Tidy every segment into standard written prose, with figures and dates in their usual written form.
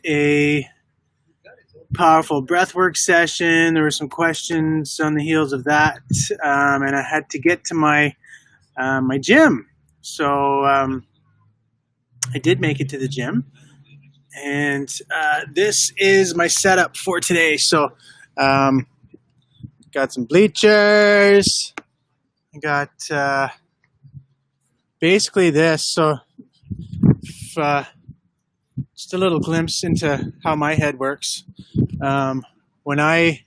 a powerful breathwork session. There were some questions on the heels of that, and I had to get to my gym. So I did make it to the gym, and this is my setup for today. So got some bleachers. I got basically this. So just a little glimpse into how my head works. When I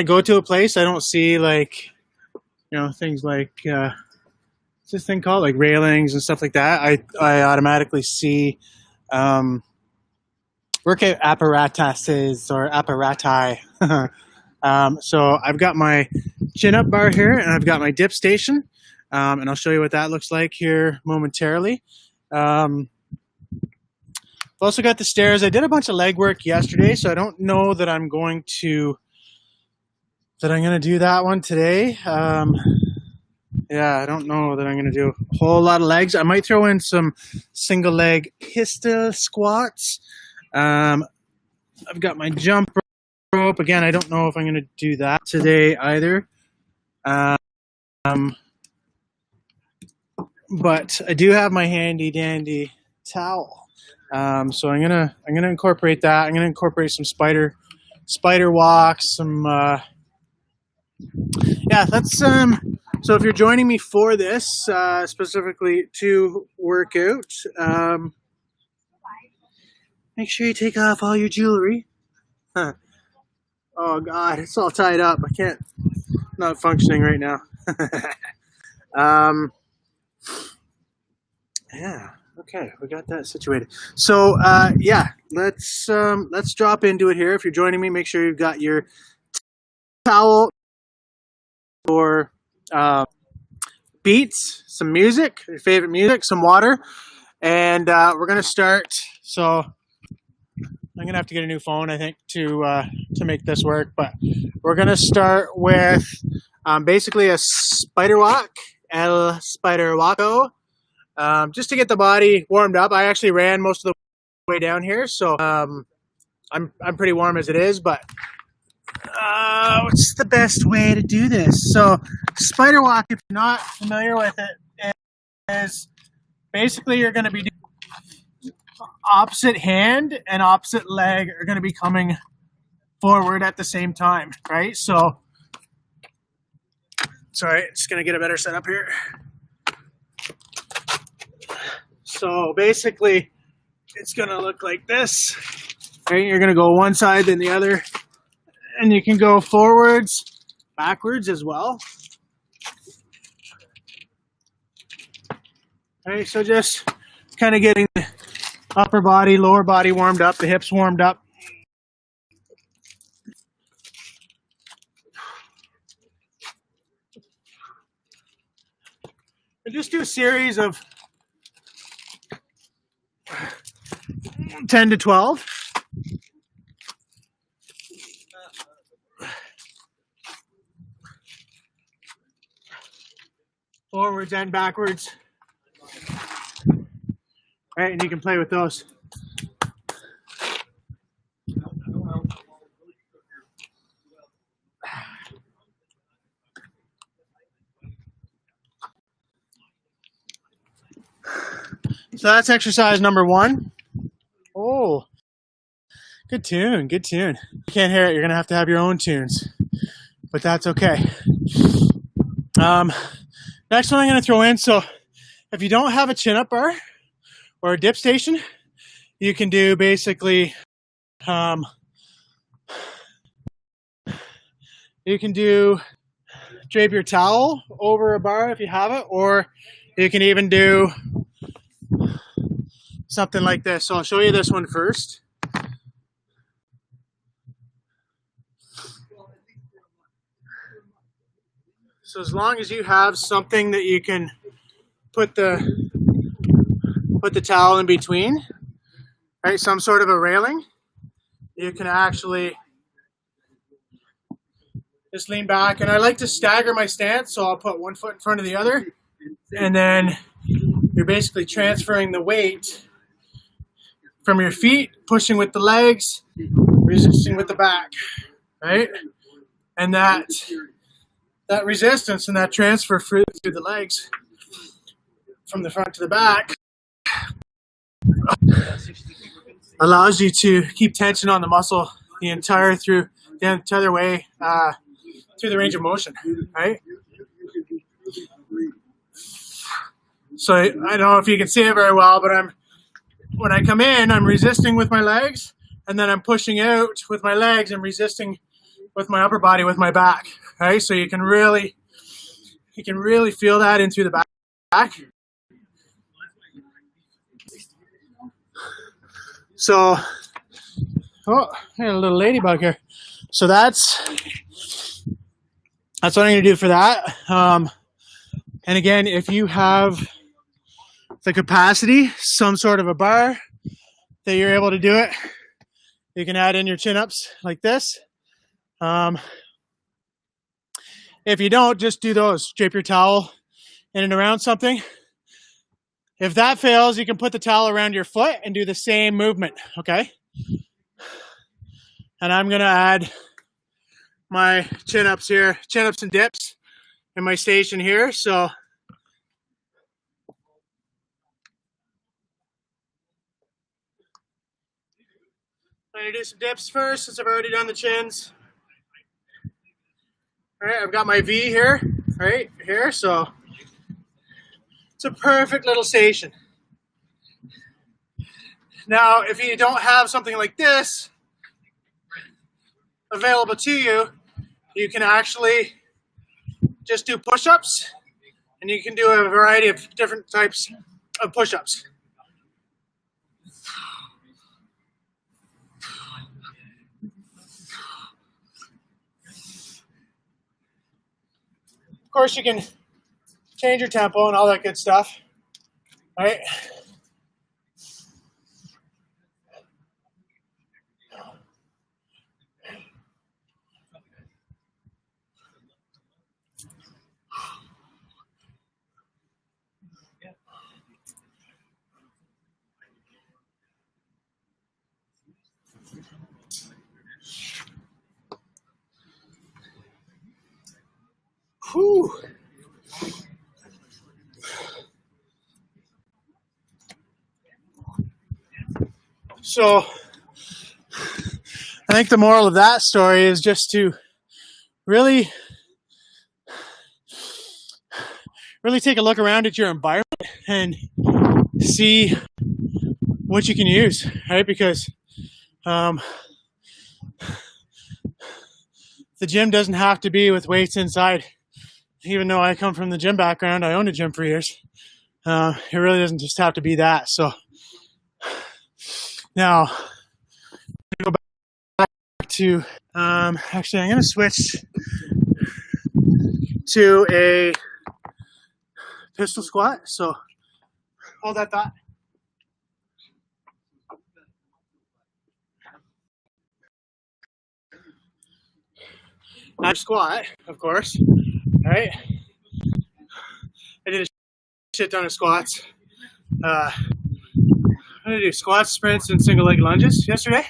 go to a place, I don't see things like what's this thing called, like railings and stuff like that. I automatically see workout apparatuses or apparati. So I've got my chin up bar here, and I've got my dip station, and I'll show you what that looks like here momentarily. I've also got the stairs. I did a bunch of leg work yesterday, so I don't know that I'm going to do that one today. Yeah, I don't know that I'm going to do a whole lot of legs. I might throw in some single leg pistol squats. I've got my jump rope. Again, I don't know if I'm going to do that today either. But I do have my handy dandy towel. So I'm gonna incorporate that. I'm gonna incorporate some spider walks. So if you're joining me for this specifically to work out, make sure you take off all your jewelry. Huh. Oh God, it's all tied up. I can't. Not functioning right now. Yeah. Okay, we got that situated. So let's drop into it here. If you're joining me, make sure you've got your towel or beats, some music, your favorite music, some water, and we're gonna start. So I'm gonna have to get a new phone, I think, to make this work. But we're gonna start with basically a spider walk, el spider walko. Just to get the body warmed up. I actually ran most of the way down here, so I'm pretty warm as it is. But what's the best way to do this? So spider walk, if you're not familiar with it, is basically you're going to be doing opposite hand and opposite leg are going to be coming forward at the same time, right? So sorry, just going to get a better setup here. So basically, it's going to look like this. Right? You're going to go one side, then the other. And you can go forwards, backwards as well. Okay, so just kind of getting the upper body, lower body warmed up, the hips warmed up. And just do a series of 10 to 12. Forwards and backwards. Right, and you can play with those. So that's exercise number 1. Oh, good tune, good tune. You can't hear it, you're gonna have to have your own tunes, but that's okay. Next one I'm gonna throw in, so if you don't have a chin-up bar or a dip station, you can do basically, you can drape your towel over a bar if you have it, or you can even do something like this. So I'll show you this one first. So as long as you have something that you can put the towel in between, right, some sort of a railing, you can actually just lean back. And I like to stagger my stance, so I'll put one foot in front of the other, and then you're basically transferring the weight from your feet, pushing with the legs, resisting with the back, right? And that resistance and that transfer through the legs from the front to the back allows you to keep tension on the muscle the entire way through the range of motion, right? So I don't know if you can see it very well, but when I come in, I'm resisting with my legs, and then I'm pushing out with my legs and resisting with my upper body with my back, right? So you can really feel that in through the back. So, oh, I got a little ladybug here. So that's what I'm going to do for that. And again, if you have the capacity, some sort of a bar that you're able to do it, you can add in your chin-ups like this. If you don't, just do those. Drape your towel in and around something. If that fails, you can put the towel around your foot and do the same movement, okay? And I'm going to add my chin-ups here, chin-ups and dips in my station here. So I'm going to do some dips first since I've already done the chins. All right, I've got my V here, right here. So it's a perfect little station. Now, if you don't have something like this available to you, you can actually just do push-ups, and you can do a variety of different types of push-ups. Of course, you can change your tempo and all that good stuff, right? Whew. So I think the moral of that story is just to really take a look around at your environment and see what you can use, right? Because the gym doesn't have to be with weights inside. Even though I come from the gym background, I owned a gym for years. It really doesn't just have to be that. So now, go back to, actually I'm going to switch to a pistol squat. So hold that thought. Not squat, of course. All right. I did a shit ton of squats. I'm going to do squats, sprints, and single leg lunges yesterday.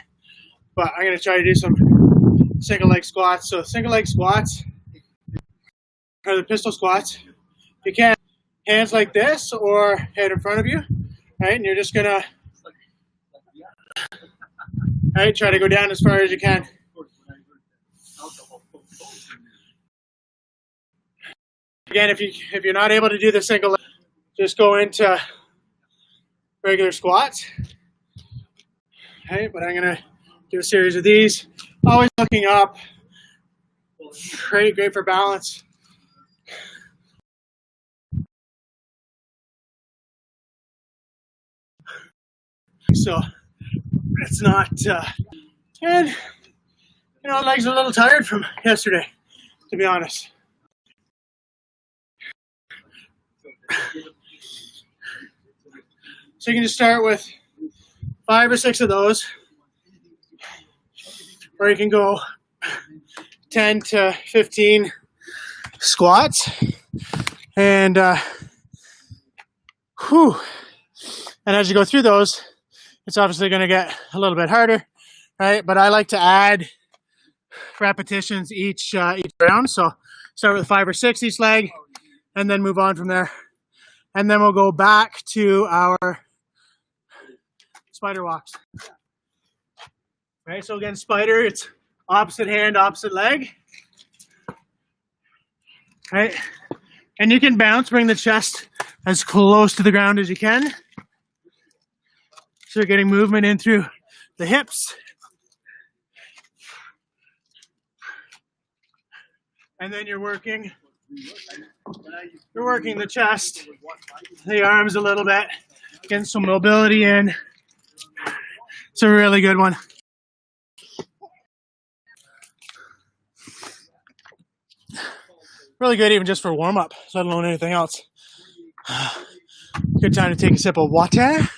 But I'm going to try to do some single leg squats. So single leg squats are the pistol squats. You can hands like this or head in front of you. Right? And you're just going to try to go down as far as you can. Again, if you're not able to do the single leg, just go into regular squats. Okay, but I'm gonna do a series of these. Always looking up. Great for balance. So it's not, and legs are a little tired from yesterday, to be honest. So you can just start with 5 or 6 of those, or you can go 10 to 15 squats, and as you go through those, it's obviously going to get a little bit harder, right? But I like to add repetitions each round. So start with 5 or 6 each leg, and then move on from there. And then we'll go back to our spider walks. Right, so again, spider, it's opposite hand, opposite leg. Right, and you can bounce, bring the chest as close to the ground as you can. So you're getting movement in through the hips. And then you're working the chest, the arms a little bit, getting some mobility in. It's a really good one. Really good even just for warm-up, let alone anything else. Good time to take a sip of water.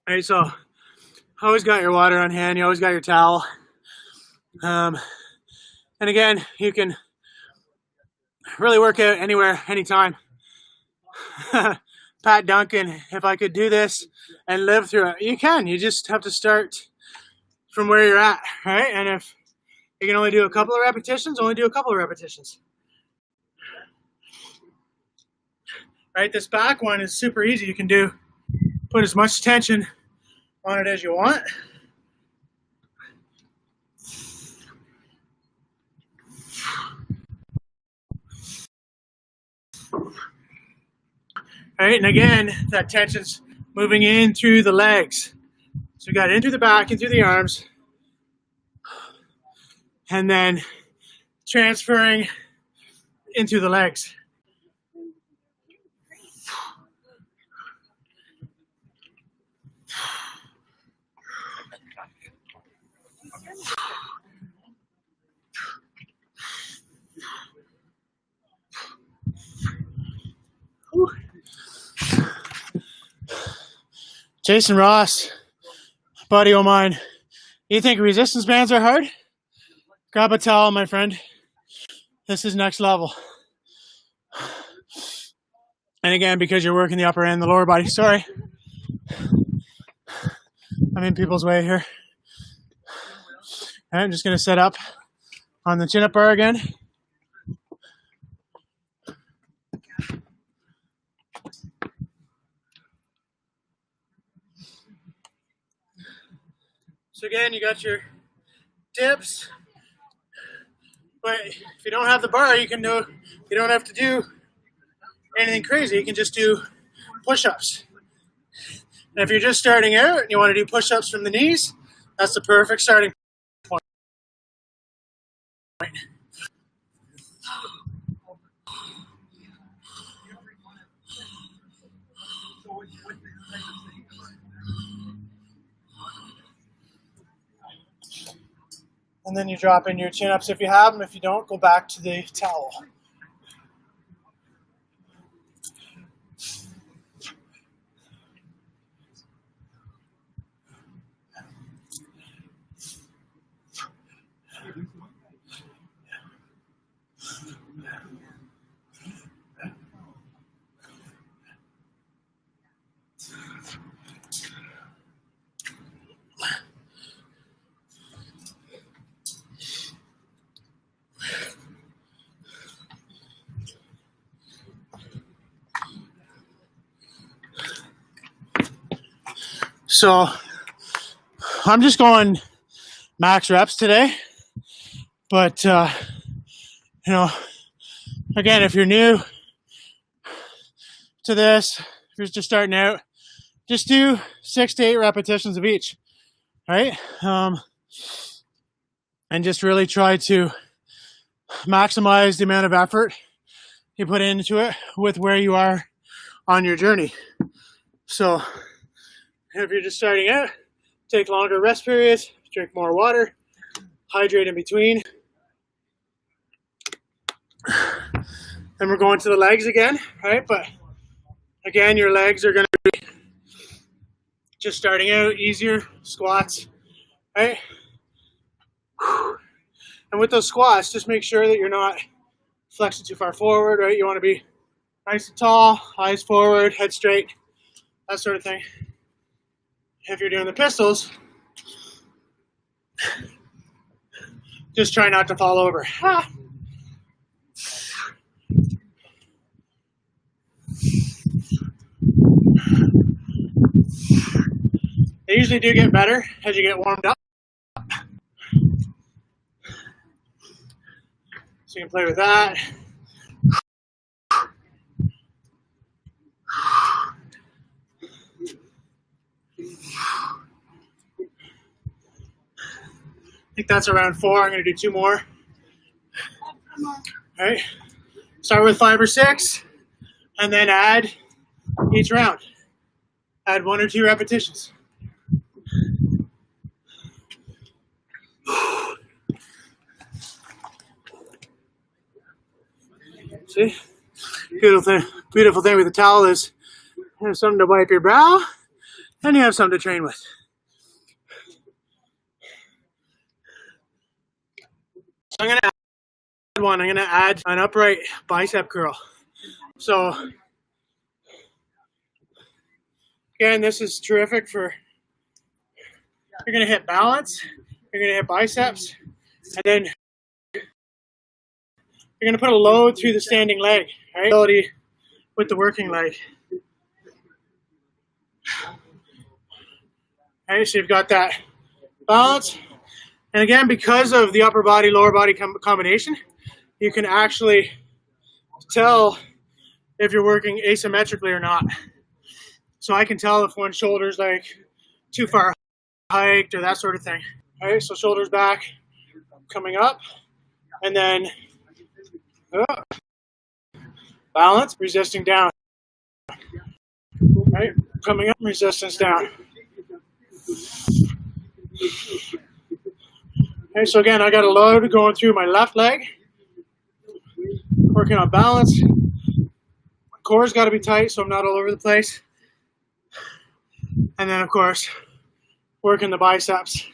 All right, so always got your water on hand. You always got your towel. And again, you can really work out anywhere, anytime. Pat Duncan, if I could do this and live through it, you can. You just have to start from where you're at, right? And if you can only do a couple of repetitions, only do a couple of repetitions. Right, this back one is super easy. You can put as much tension on it as you want. All right, and again, that tension's moving in through the legs. So we got in through the back, in through the arms, and then transferring into the legs. Jason Ross, buddy of mine, you think resistance bands are hard? Grab a towel, my friend. This is next level. And again, because you're working the upper and the lower body. Sorry. I'm in people's way here. All right, I'm just going to set up on the chin-up bar again. So again, you got your dips, but if you don't have the bar, you don't have to do anything crazy. You can just do push-ups. And if you're just starting out and you want to do push-ups from the knees, that's the perfect starting point. And then you drop in your chin-ups if you have them. If you don't, go back to the towel. So I'm just going max reps today, but again, if you're new to this, if you're just starting out, just do 6 to 8 repetitions of each, right? And just really try to maximize the amount of effort you put into it with where you are on your journey. So if you're just starting out, take longer rest periods, drink more water, hydrate in between. Then we're going to the legs again, right? But again, your legs are going to be just starting out, easier squats, right? And with those squats, just make sure that you're not flex it too far forward, right? You want to be nice and tall, eyes forward, head straight, that sort of thing. If you're doing the pistols, just try not to fall over. Ah. They usually do get better as you get warmed up. So you can play with that. I think that's around 4. I'm going to do 2 more. All right. Start with 5 or 6, and then add each round. Add 1 or 2 repetitions. See? Beautiful thing with the towel is you have something to wipe your brow, and you have something to train with. So I'm going to add one. I'm going to add an upright bicep curl. So again, this is terrific for, you're going to hit balance, you're going to hit biceps, and then you're going to put a load through the standing leg, right? Ability with the working leg. Okay, so you've got that balance. And again, because of the upper body, lower body combination, you can actually tell if you're working asymmetrically or not. So I can tell if one shoulder's like too far hiked or that sort of thing. All right, so shoulders back, coming up, and then balance, resisting down. Right, coming up, resistance down. Okay, so again, I got a load going through my left leg, working on balance. My core's got to be tight so I'm not all over the place. And then, of course, working the biceps.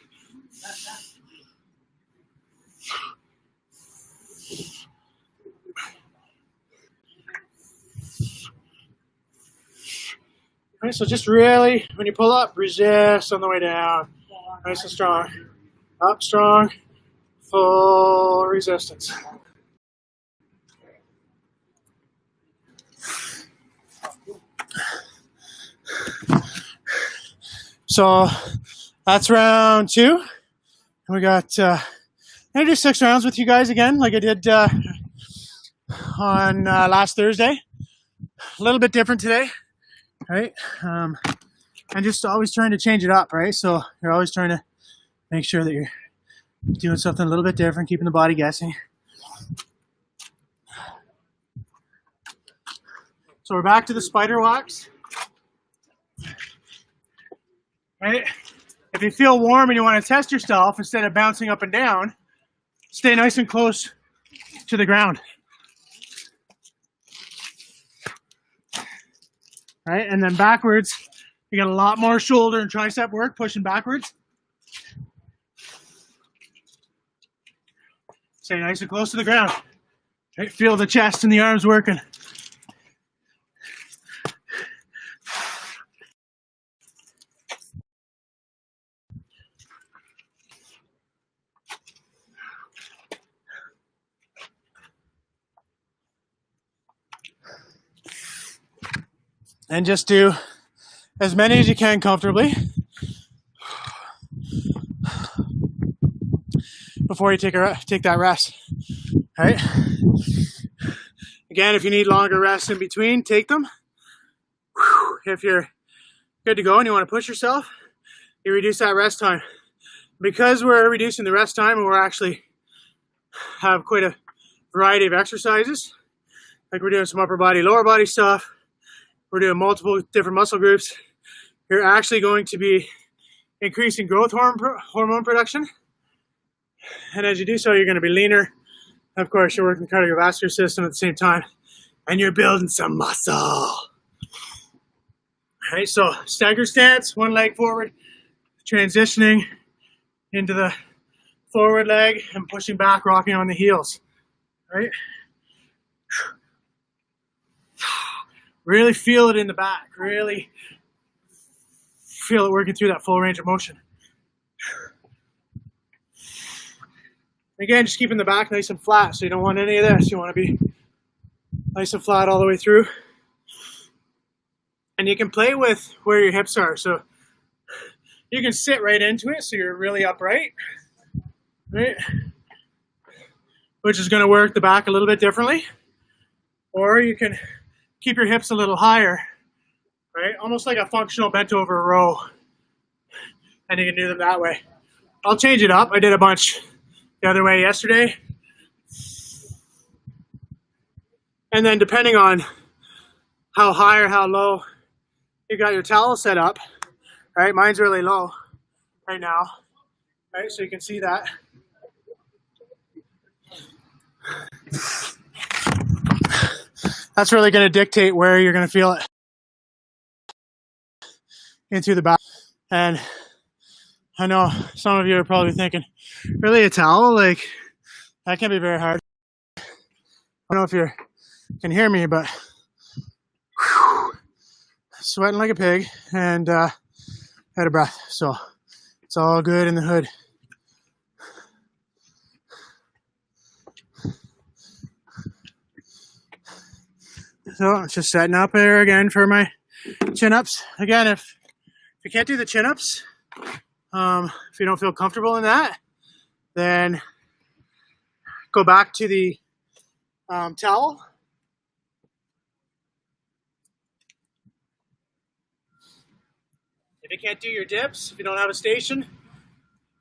All right, so just really, when you pull up, resist on the way down. Nice and strong. Up strong, full resistance. So that's round 2. And we got, I'm going to do 6 rounds with you guys again, like I did on last Thursday. A little bit different today, right? And just always trying to change it up, right? So you're always trying to make sure that you're doing something a little bit different, keeping the body guessing. So we're back to the spider walks. Right? If you feel warm and you want to test yourself, instead of bouncing up and down, stay nice and close to the ground. Right? And then backwards, you got a lot more shoulder and tricep work, pushing backwards. Stay nice and close to the ground. Right? Feel the chest and the arms working. And just do as many as you can comfortably before you take that rest. All right. Again, if you need longer rests in between, take them. If you're good to go and you want to push yourself, you reduce that rest time. Because we're reducing the rest time and we're actually have quite a variety of exercises, like we're doing some upper body, lower body stuff, we're doing multiple different muscle groups, you're actually going to be increasing growth hormone production. And as you do so, you're going to be leaner. Of course, you're working the cardiovascular system at the same time, and you're building some muscle. All right, so stagger stance, one leg forward, transitioning into the forward leg and pushing back, rocking on the heels. All right, Really feel it in the back. Really feel it working through that full range of motion. Again, just keeping the back nice and flat, so you don't want any of this. You want to be nice and flat all the way through. And you can play with where your hips are. So you can sit right into it so you're really upright, right? Which is going to work the back a little bit differently. Or you can keep your hips a little higher, right? Almost like a functional bent over row. And you can do them that way. I'll change it up. I did a bunch the other way yesterday. And then depending on how high or how low you got your towel set up, right? Mine's really low right now, right? So you can see that. That's really going to dictate where you're going to feel it into the back. And I know some of you are probably thinking, really, a towel? Like, that can be very hard. I don't know if you can hear me, but whew, sweating like a pig and out of breath. So it's all good in the hood. So just setting up there again for my chin-ups. Again, if you can't do the chin-ups, if you don't feel comfortable in that, then go back to the towel. If you can't do your dips, if you don't have a station,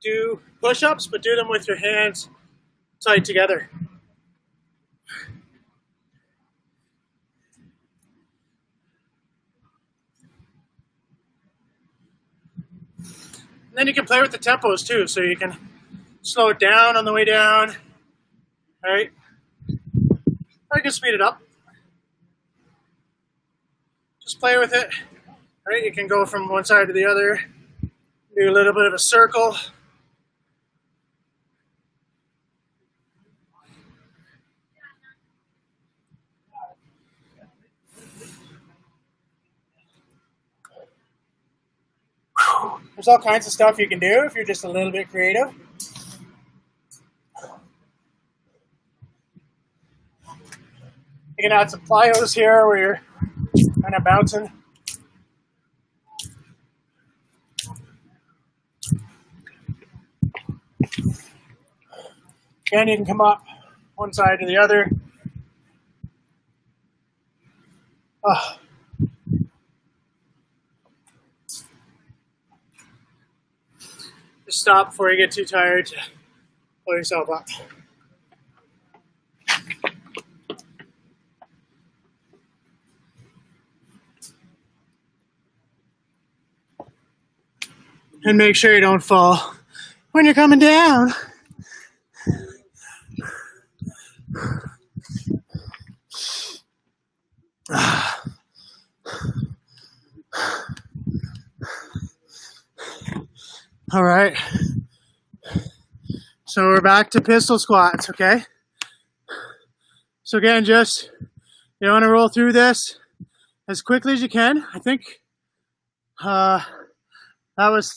do push-ups, but do them with your hands tied together. And then you can play with the tempos too, so you can slow it down on the way down, right? Or you can speed it up. Just play with it, right? You can go from one side to the other, do a little bit of a circle. There's all kinds of stuff you can do if you're just a little bit creative. You can add some plyos here where you're kind of bouncing. Again, you can come up one side to the other. Oh. Just stop before you get too tired to pull yourself up. And make sure you don't fall when you're coming down. All right. So we're back to pistol squats, okay? So again, just you want to roll through this as quickly as you can. I think that was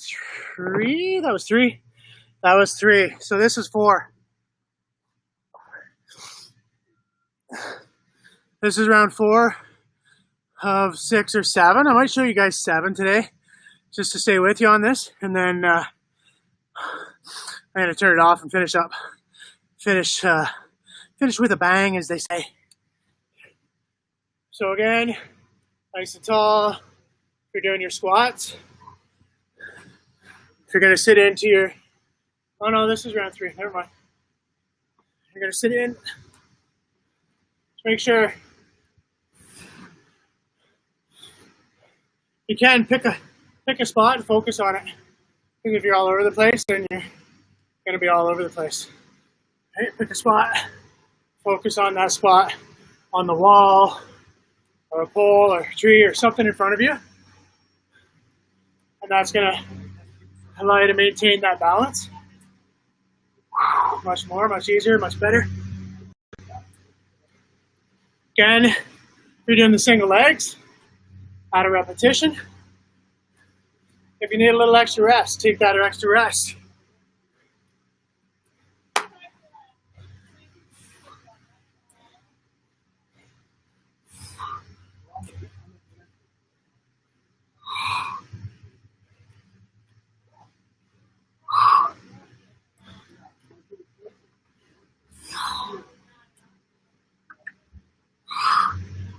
three. That was three. That was three. So this is four. This is round 4 of 6 or 7. I might show you guys 7 today, just to stay with you on this, and then I'm gonna turn it off and finish up. Finish with a bang, as they say. So again, nice and tall. If you're doing your squats, if you're gonna sit into your, oh no, this is round 3. Never mind. You're gonna sit in. Just make sure you can pick a spot and focus on it. Because if you're all over the place, then you're gonna be all over the place. Right? Pick a spot, focus on that spot on the wall, or a pole, or a tree, or something in front of you. And that's gonna allow you to maintain that balance. Much more, much easier, much better. Again, you're doing the single legs, add a repetition. If you need a little extra rest, take that extra rest.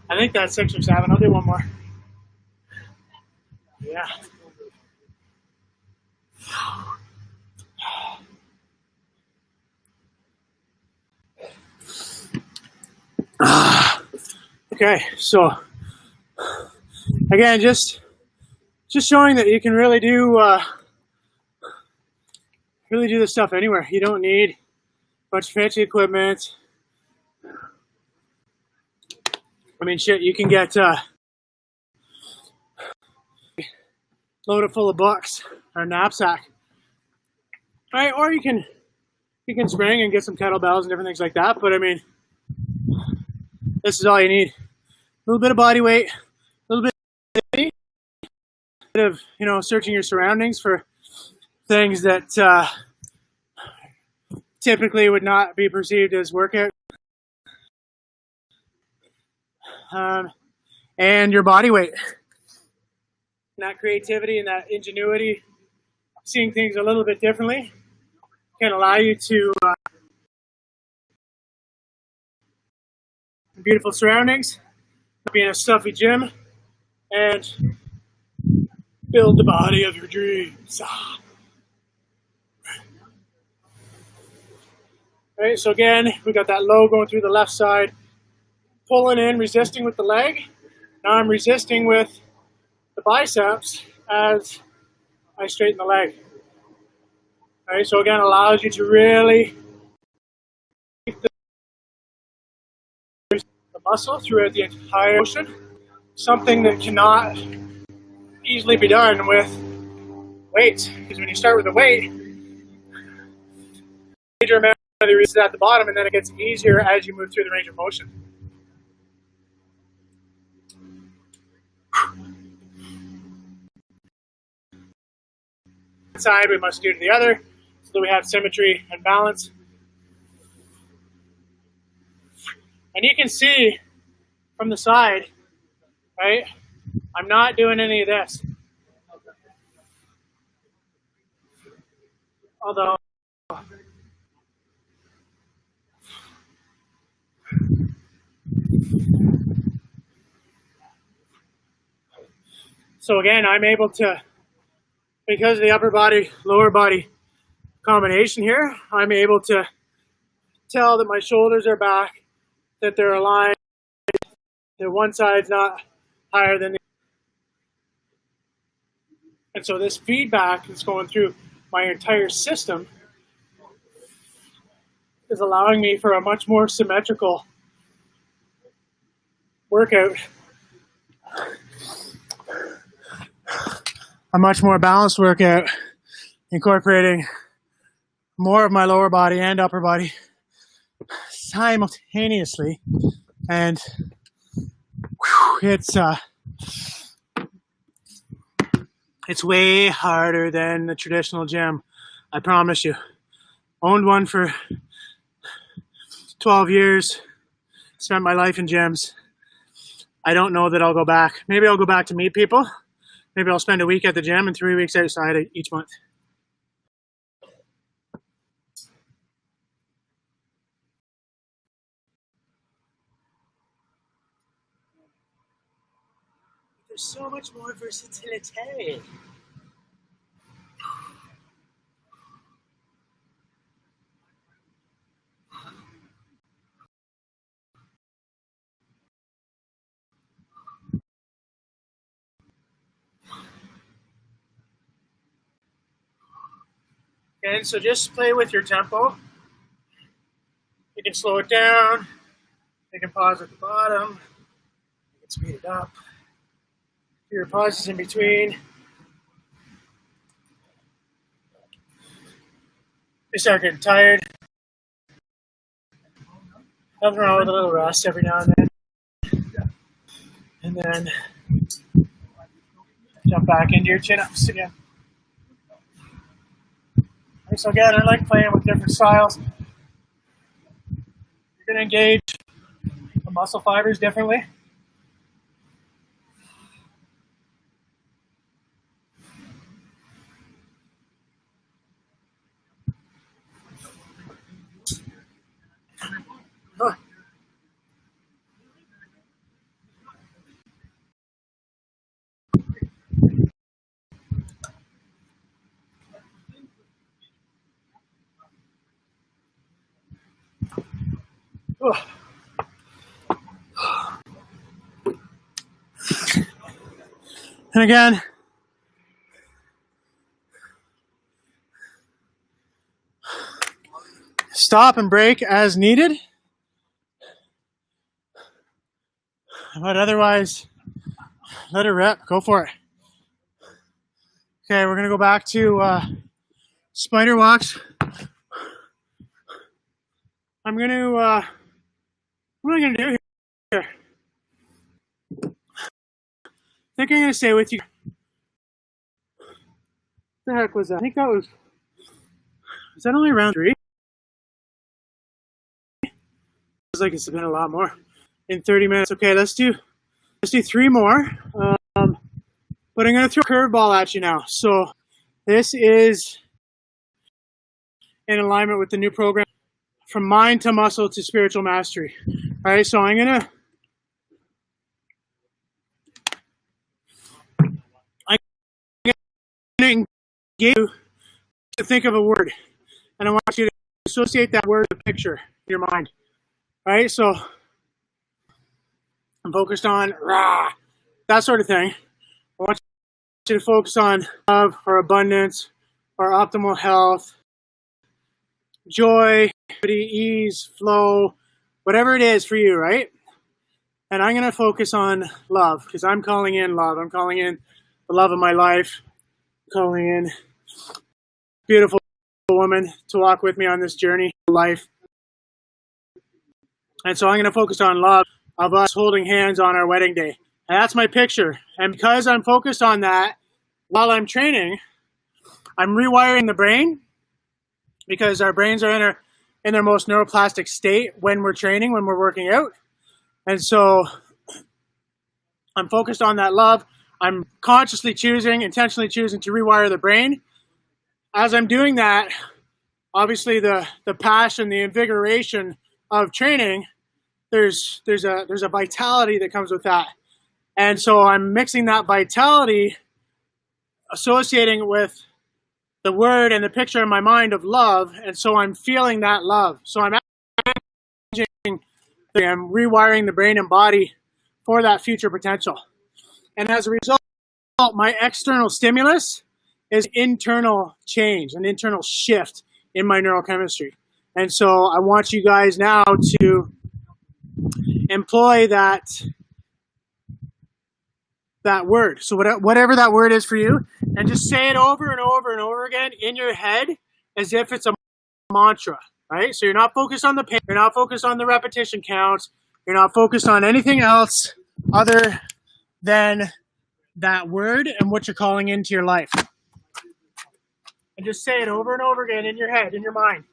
I think that's 6 or 7. I'll do one more. Yeah. Okay, so again, just showing that you can really do this stuff anywhere. You don't need a bunch of fancy equipment. I mean, shit, you can get loaded full of books or a knapsack, right? Or you can spring and get some kettlebells and different things like that. But I mean, this is all you need: a little bit of body weight, a little bit of searching your surroundings for things that typically would not be perceived as workout, and your body weight. And that creativity and that ingenuity, seeing things a little bit differently, can allow you to beautiful surroundings, be in a stuffy gym, and build the body of your dreams. Right, so again, we got that low going through the left side, pulling in, resisting with the leg. Now I'm resisting with the biceps as I straighten the leg. All right, so again, allows you to really keep the muscle throughout the entire motion. Something that cannot easily be done with weights, because when you start with a weight, major amount of the is at the bottom, and then it gets easier as you move through the range of motion. Side we must do to the other, so that we have symmetry and balance. And you can see from the side, right? I'm not doing any of this. Although so again, I'm able to, because of the upper body, lower body combination here, I'm able to tell that my shoulders are back, that they're aligned, that one side's not higher than the other. And so this feedback that's going through my entire system is allowing me for a much more symmetrical workout. A much more balanced workout, incorporating more of my lower body and upper body simultaneously. And it's way harder than the traditional gym, I promise you. Owned one for 12 years, spent my life in gyms. I don't know that I'll go back. Maybe I'll go back to meet people. Maybe I'll spend a week at the gym and 3 weeks outside each month. There's so much more versatility. Okay, so just play with your tempo. You can slow it down. You can pause at the bottom. You can speed it up. Do your pauses in between. You start getting tired. Nothing wrong with a little rest every now and then. And then jump back into your chin-ups again. So again, I like playing with different styles. You're going to engage the muscle fibers differently. And again, stop and break as needed. But otherwise, let it rip. Go for it. Okay, we're going to go back to spider walks. What am I going to do here? I think I'm going to stay with you. What the heck was that? I think that was that only round 3? Feels like it's been a lot more in 30 minutes. Okay, let's do 3 more. But I'm going to throw a curveball at you now. So this is in alignment with the new program, From Mind to Muscle to Spiritual Mastery. All right, so I'm going to engage you to think of a word, and I want you to associate that word with a picture in your mind. All right, so I'm focused on rah, that sort of thing. I want you to focus on love or abundance or optimal health, joy, ease, flow, whatever it is for you, right? And I'm going to focus on love because I'm calling in love. I'm calling in the love of my life, calling in beautiful woman to walk with me on this journey of life. And so I'm going to focus on love of us holding hands on our wedding day. And that's my picture. And because I'm focused on that while I'm training, I'm rewiring the brain because our brains are in their most neuroplastic state when we're training, when we're working out. And so I'm focused on that love. I'm consciously intentionally choosing to rewire the brain. As I'm doing that, obviously the passion, the invigoration of training, there's a vitality that comes with that. And so I'm mixing that vitality, associating it with the word and the picture in my mind of love. And so I'm feeling that love. So I'm rewiring the brain and body for that future potential. And as a result, my external stimulus is internal change, an internal shift in my neurochemistry. And so I want you guys now to employ that word. So whatever that word is for you, and just say it over and over and over again in your head as if it's a mantra, right? So you're not focused on the pain, you're not focused on the repetition counts, you're not focused on anything else other than that word and what you're calling into your life. And just say it over and over again in your head, in your mind.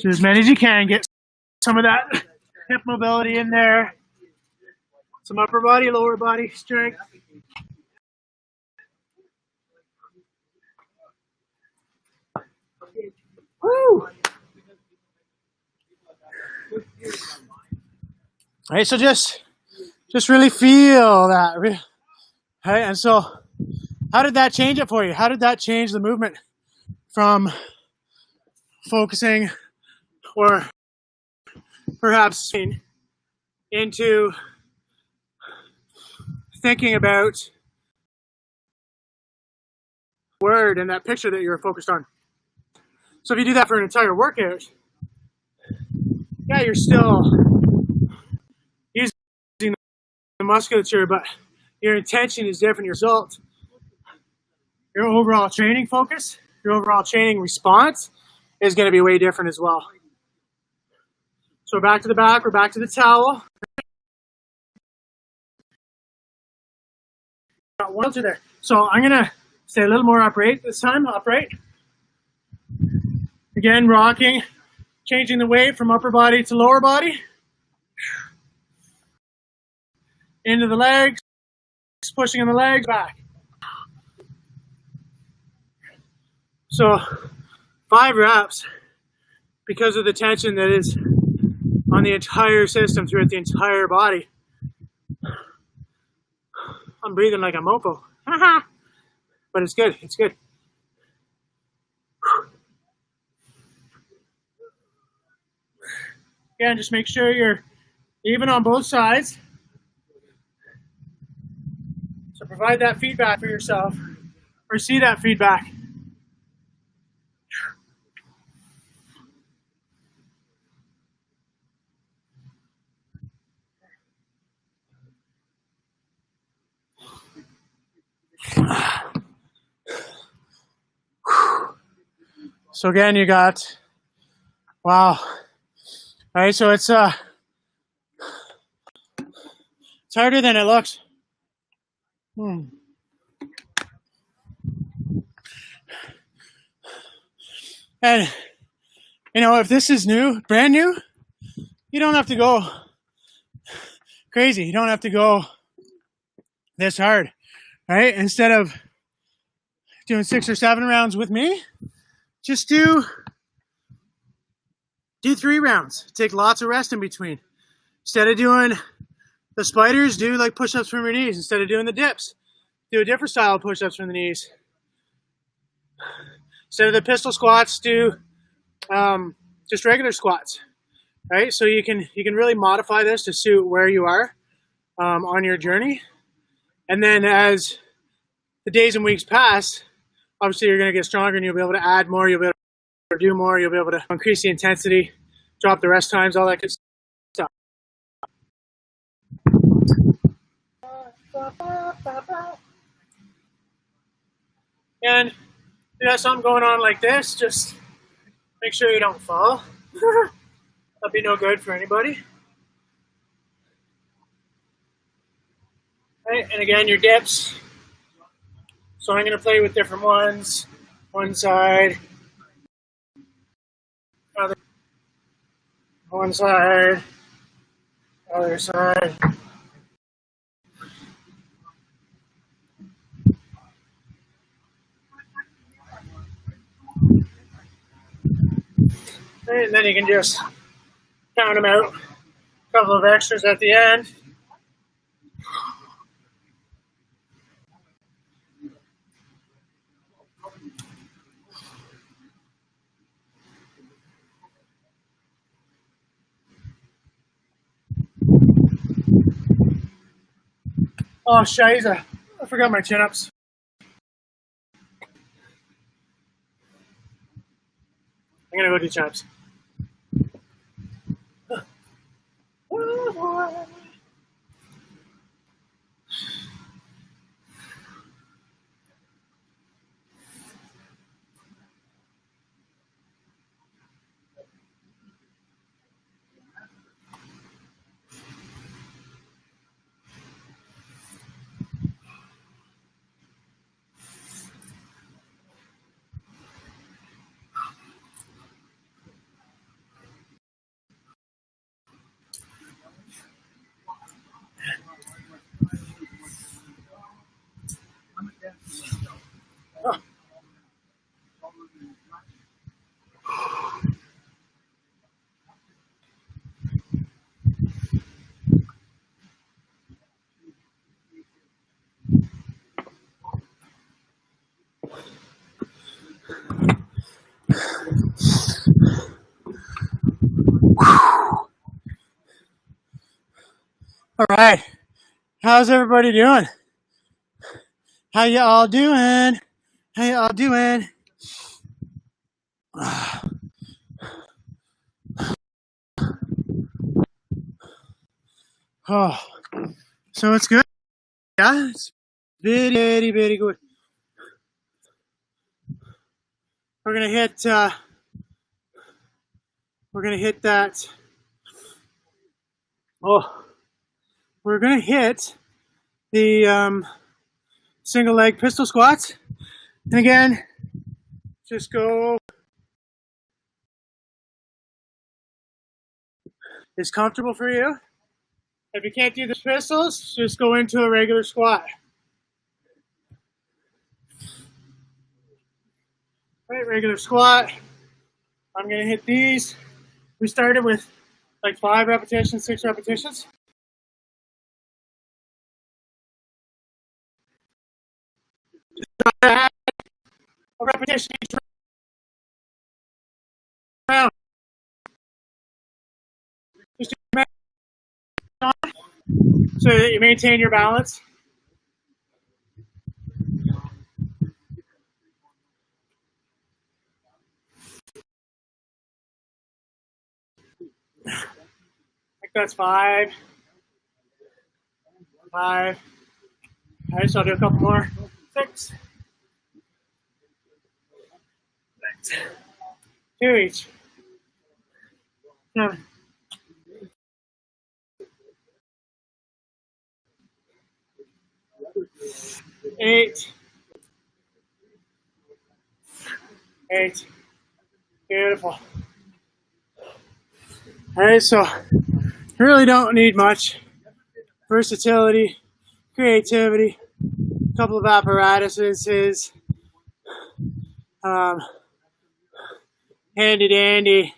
Do as many as you can. Get some of that hip mobility in there. Some upper body, lower body strength. Woo! All right, so just really feel that. Right, and so how did that change it for you? How did that change the movement from focusing or perhaps into thinking about word and that picture that you're focused on. So if you do that for an entire workout, yeah, you're still using the musculature, but your intention is different. Your result, your overall training focus, your overall training response is going to be way different as well. So we're back to the back, we're back to the towel. Got one to there. So I'm going to stay a little more upright this time, upright. Again, rocking, changing the weight from upper body to lower body. Into the legs, pushing in the legs, back. So 5 reps because of the tension that is on the entire system throughout the entire body. I'm breathing like a mofo. But it's good, it's good. Again, just make sure you're even on both sides. So provide that feedback for yourself, or see that feedback. So again, you got, wow. All right, so it's harder than it looks. And, you know, if this is new, brand new, you don't have to go crazy. You don't have to go this hard, right? Instead of doing 6 or 7 rounds with me, just do 3 rounds. Take lots of rest in between. Instead of doing the spiders, do like push-ups from your knees. Instead of doing the dips, do a different style of push-ups from the knees. Instead of the pistol squats, do just regular squats, right? So you can really modify this to suit where you are on your journey. And then as the days and weeks pass, obviously you're going to get stronger and you'll be able to add more, you'll be able to do more, you'll be able to increase the intensity, drop the rest times, all that good stuff. And if you have something going on like this, just make sure you don't fall. That'd be no good for anybody. Right, and again, your dips. So I'm going to play with different ones. One side, other, one side, other side. Right, and then you can just count them out. A couple of extras at the end. Oh, shiza. I forgot my chin-ups. I'm going to go do chin-ups. All right. How's everybody doing? How you all doing? How you all doing? Oh, so it's good. Yeah, it's very good. We're gonna hit. We're gonna hit that. Oh, we're gonna hit the single leg pistol squats. And again, just go as comfortable for you. If you can't do the pistols, just go into a regular squat. Right, regular squat. I'm gonna hit these. We started with like 5 repetitions, 6 repetitions. A repetition each round. Just so that you maintain your balance. I think that's 5. 5. All right, so I'll do a couple more. 6. 6. 2 each. 7. 8. 8. Beautiful. All right, so you really don't need much. Versatility, creativity, a couple of apparatuses, handy dandy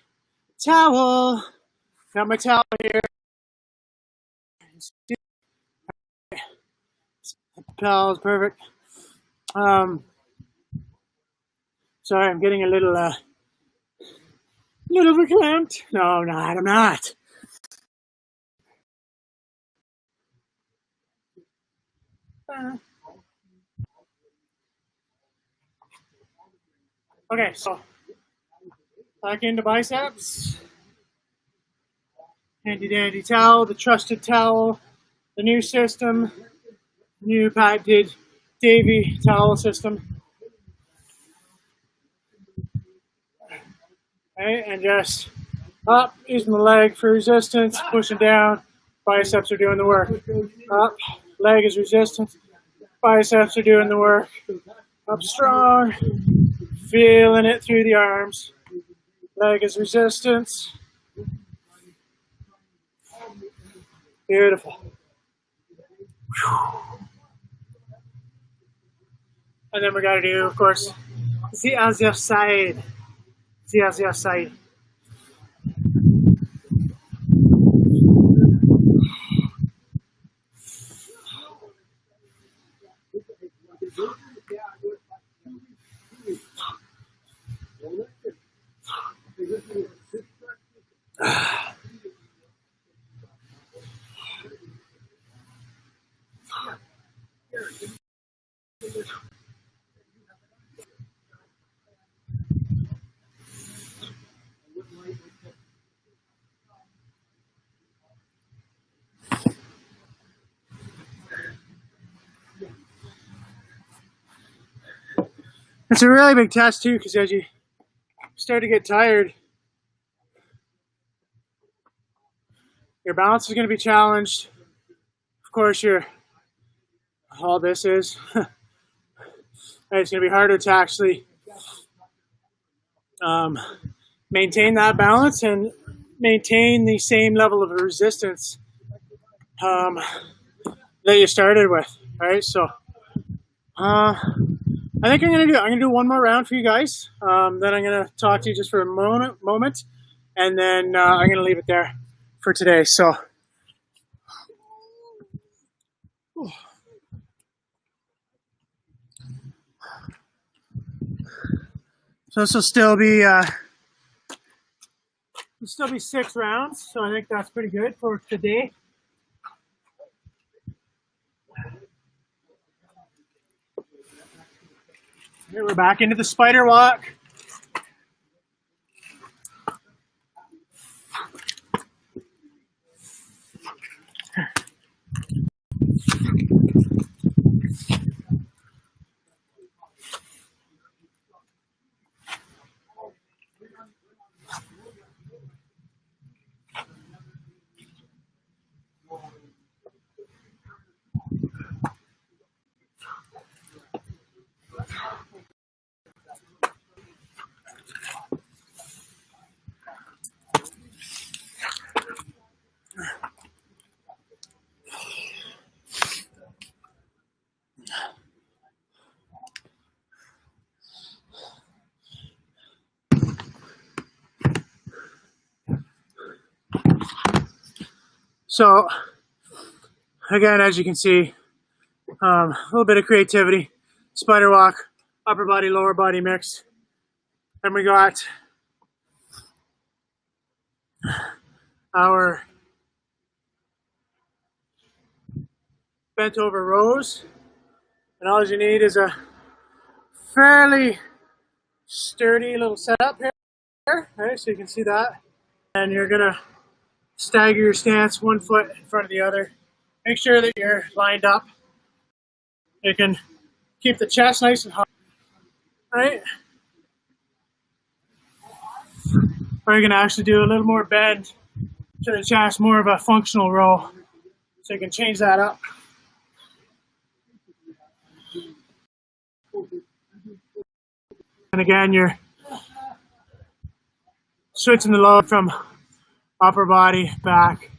towel. Got my towel here. Towel's perfect. Sorry, I'm getting a little verklempt. No, I'm not. Okay, so back into biceps. Handy dandy towel, the trusted towel, the new system, new patented Davy towel system. Okay, and just up, using the leg for resistance, pushing down, biceps are doing the work. Up, leg is resistance, biceps are doing the work. Up strong, feeling it through the arms. Leg is resistance. Beautiful. And then we got to do, of course, the other side. The other side. It's a really big test too, because as you start to get tired, your balance is going to be challenged. Of course, all this is. It's going to be harder to actually maintain that balance and maintain the same level of resistance that you started with. Right, so I think I'm gonna do one more round for you guys. Then I'm gonna talk to you just for a moment, and then I'm gonna leave it there for today. So this will still be 6 rounds. So I think that's pretty good for today. Okay, we're back into the spider walk. So, again, as you can see, a little bit of creativity. Spider walk, upper body, lower body mix. Then we got our bent over rows. And all you need is a fairly sturdy little setup here, right? So you can see that. And you're gonna stagger your stance, one foot in front of the other. Make sure that you're lined up. You can keep the chest nice and hard, right? Or you're gonna actually do a little more bend to the chest, more of a functional row. So you can change that up. And again, you're switching the load from upper body back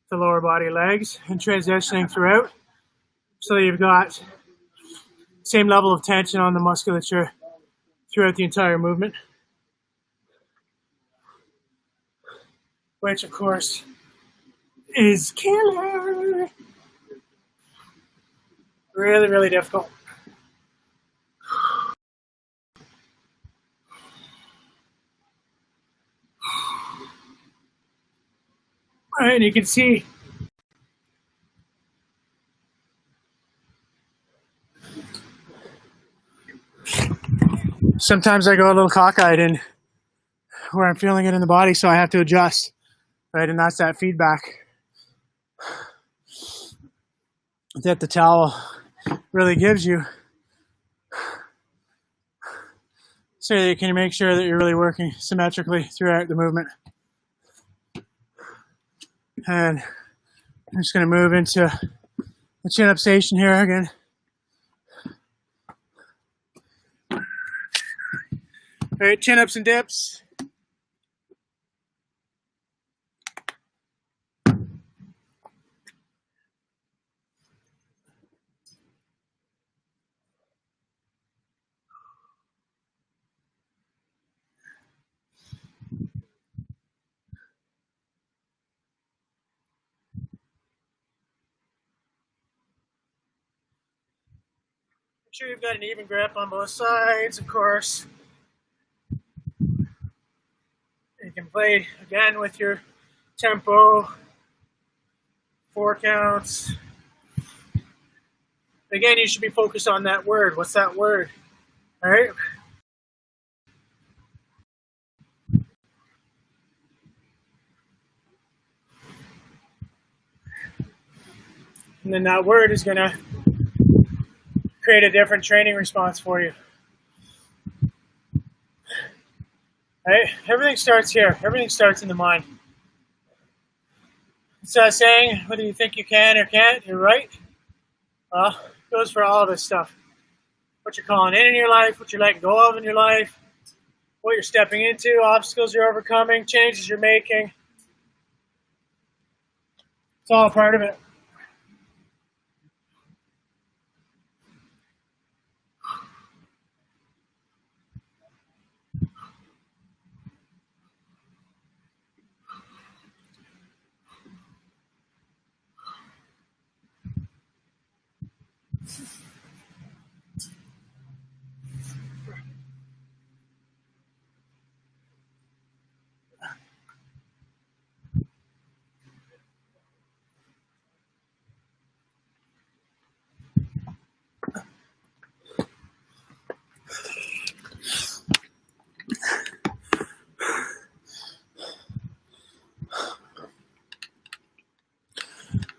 to lower body legs and transitioning throughout. So you've got same level of tension on the musculature throughout the entire movement. Which of course is killer. Really, really difficult. All right, and you can see sometimes I go a little cockeyed in where I'm feeling it in the body, so I have to adjust, right? And that's that feedback that the towel really gives you, so that you can make sure that you're really working symmetrically throughout the movement. And I'm just going to move into the chin-up station here again. All right, chin-ups and dips. Make sure you've got an even grip on both sides, of course. You can play again with your tempo, 4 counts. Again, you should be focused on that word. What's that word? All right. And then that word is going to create a different training response for you. Right? Everything starts here. Everything starts in the mind. It's that saying, whether you think you can or can't, you're right. Well, it goes for all this stuff. What you're calling in your life, what you're letting go of in your life, what you're stepping into, obstacles you're overcoming, changes you're making. It's all a part of it.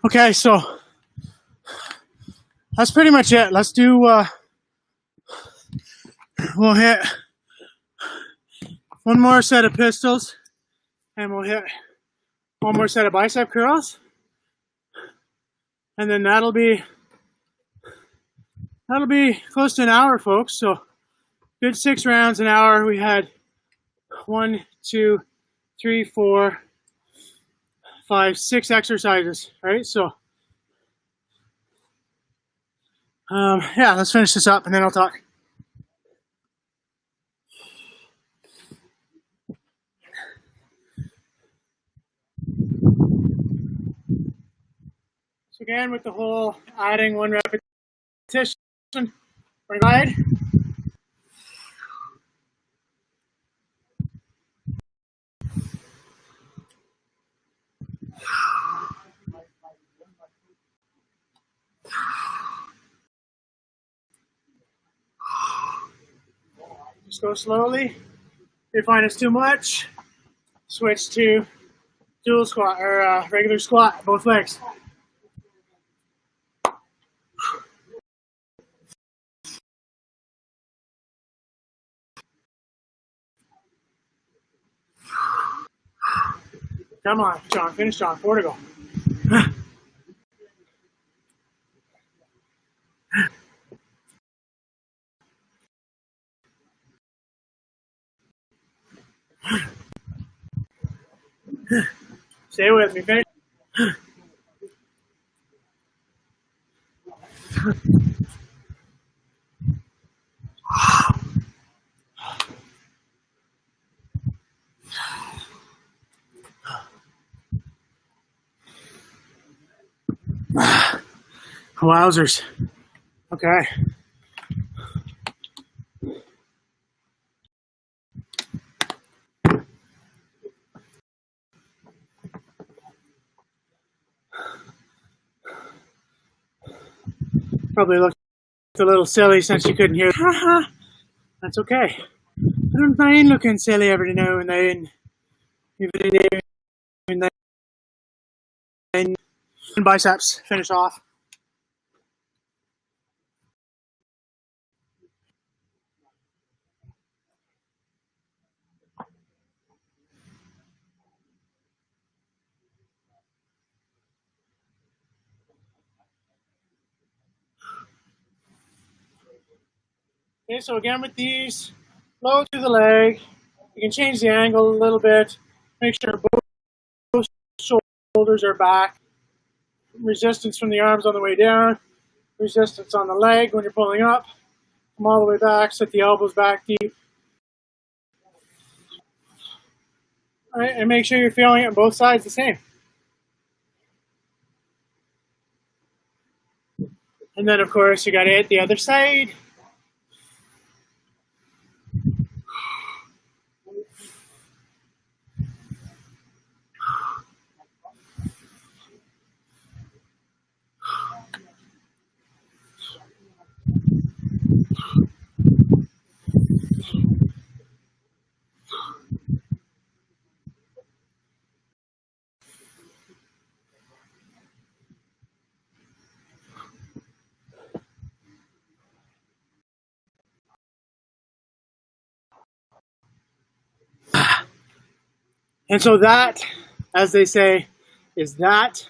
Okay, so that's pretty much it. Let's do, we'll hit one more set of pistols and we'll hit one more set of bicep curls. And then that'll be close to an hour, folks. So good 6 rounds an hour. We had 1, 2, 3, 4, 5, 6 exercises, right? So yeah, let's finish this up and then I'll talk. So again, with the whole adding 1 repetition per guide. Just go slowly. If you find it's too much, switch to dual squat or regular squat, both legs. Come on, John. Finish, John. 4 to go. Stay with me. Finish. Wowzers. Okay. Probably looked a little silly since you couldn't hear. That's okay. I don't mind looking silly every now and then. Even then. Biceps. Finish off. Okay, so again with these, low through the leg. You can change the angle a little bit. Make sure both shoulders are back. Resistance from the arms on the way down. Resistance on the leg when you're pulling up. Come all the way back. Set the elbows back deep. All right, and make sure you're feeling it on both sides the same. And then, of course, you got to hit the other side. And so that, as they say, is that.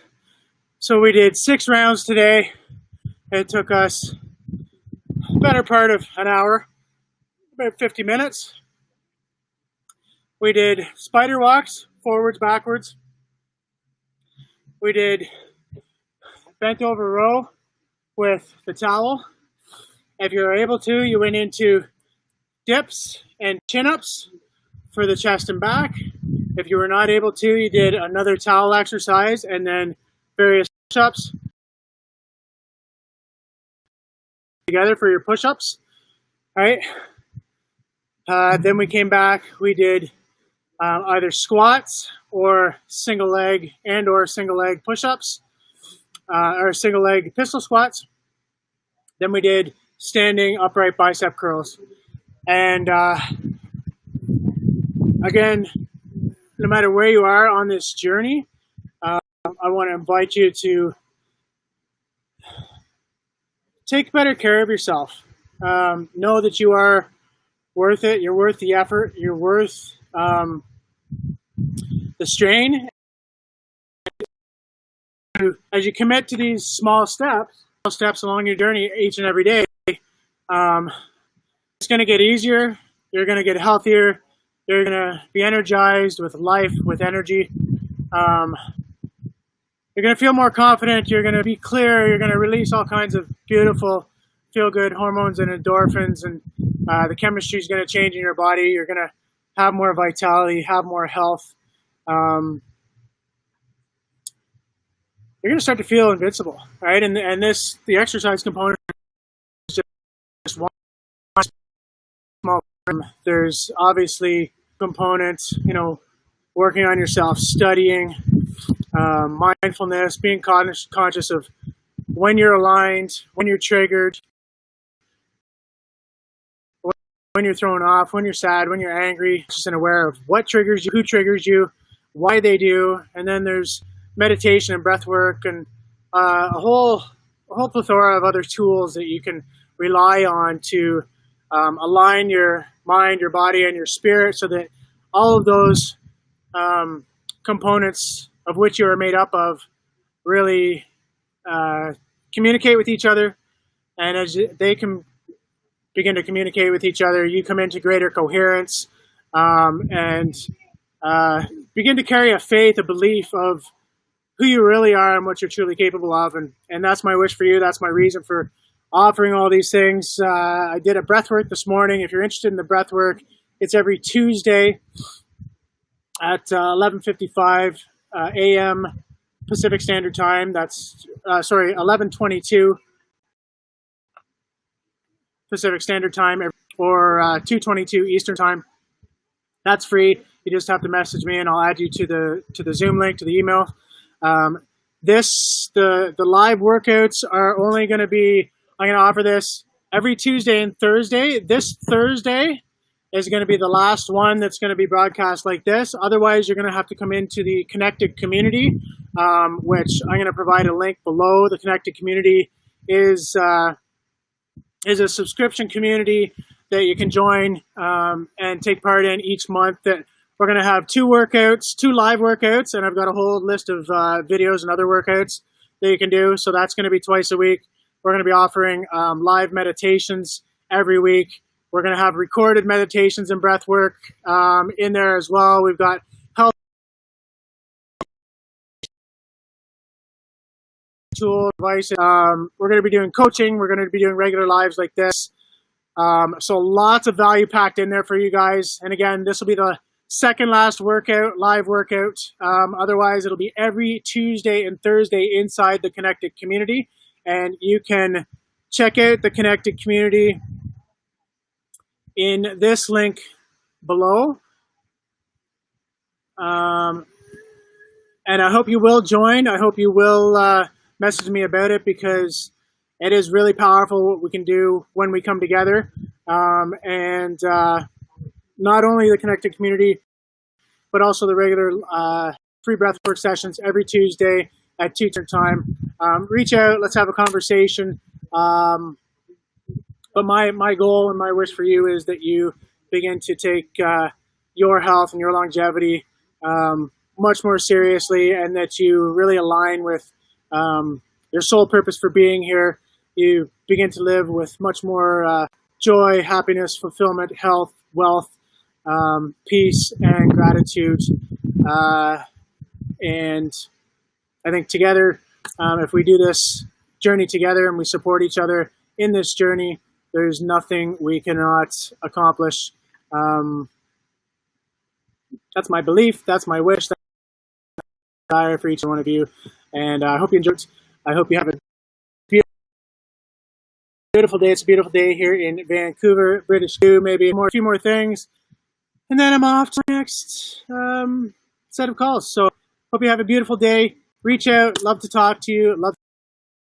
So we did 6 rounds today. It took us a better part of an hour, about 50 minutes. We did spider walks, forwards, backwards. We did bent over row with the towel. If you're able to, you went into dips and chin-ups for the chest and back. If you were not able to, you did another towel exercise and then various push-ups together for your push-ups. All right. Then we came back. We did either squats or single leg push-ups or single leg pistol squats. Then we did standing upright bicep curls. And again, no matter where you are on this journey, I want to invite you to take better care of yourself. Know that you are worth it. You're worth the effort. You're worth the strain. As you commit to these small steps along your journey each and every day, it's going to get easier. You're going to get healthier. You're going to be energized with life, with energy. You're going to feel more confident. You're going to be clear. You're going to release all kinds of beautiful, feel-good hormones and endorphins, and the chemistry is going to change in your body. You're going to have more vitality, have more health. You're going to start to feel invincible, right? And the exercise component is just one small. There's obviously components, working on yourself, studying, mindfulness, being conscious of when you're aligned, when you're triggered, when you're thrown off, when you're sad, when you're angry, just and aware of what triggers you, who triggers you, why they do. And then there's meditation and breath work and a whole plethora of other tools that you can rely on to align your mind, your body, and your spirit, so that all of those components of which you are made up of really communicate with each other. And as they can begin to communicate with each other, you come into greater coherence and begin to carry a faith, a belief of who you really are and what you're truly capable of. And that's my wish for you. That's my reason for offering all these things. I did a breath work this morning. If you're interested in the breath work, it's every Tuesday at 11:55 a.m. Pacific Standard Time. That's 11:22 Pacific Standard Time, or 2:22 Eastern Time. That's free. You just have to message me, and I'll add you to the Zoom link, to the email. The live workouts are only going to be. I'm going to offer this every Tuesday and Thursday. This Thursday is going to be the last one that's going to be broadcast like this. Otherwise, you're going to have to come into the Connected Community, which I'm going to provide a link below. The Connected Community is a subscription community that you can join and take part in each month. That we're going to have two live workouts, and I've got a whole list of videos and other workouts that you can do. So that's going to be twice a week. We're going to be offering live meditations every week. We're going to have recorded meditations and breath work in there as well. We've got health tool advice. We're going to be doing coaching. We're going to be doing regular lives like this. So lots of value packed in there for you guys. And again, this will be the second last live workout. Otherwise, it'll be every Tuesday and Thursday inside the Connected Community. And you can check out the Connected Community in this link below. And I hope you will join. I hope you will message me about it, because it is really powerful what we can do when we come together. And not only the Connected Community, but also the regular free breathwork sessions every Tuesday at 2 time. Reach out, let's have a conversation. But my goal and my wish for you is that you begin to take your health and your longevity much more seriously, and that you really align with your sole purpose for being here. You begin to live with much more joy, happiness, fulfillment, health, wealth, peace, and gratitude. And I think together, if we do this journey together and we support each other in this journey, there's nothing we cannot accomplish. That's my belief. That's my wish. That's my desire for each one of you. And I hope you enjoyed. I hope you have a beautiful day. It's a beautiful day here in Vancouver, British Columbia. Maybe a few more things, and then I'm off to the next set of calls. So hope you have a beautiful day. Reach out. Love to talk to you. Love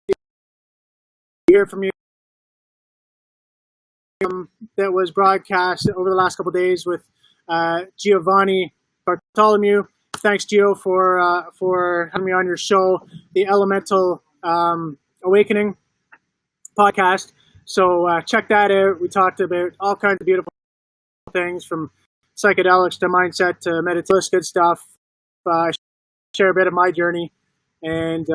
to hear from you. That was broadcast over the last couple of days with Giovanni Bartolomeu, thanks, Gio, for having me on your show, the Elemental Awakening podcast. So check that out. We talked about all kinds of beautiful things, from psychedelics to mindset to meditation, good stuff. Share a bit of my journey, and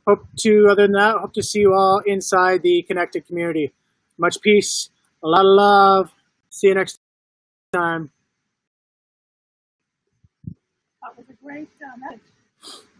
other than that, hope to see you all inside the connected community. Much peace, a lot of love. See you next time. That was a great message.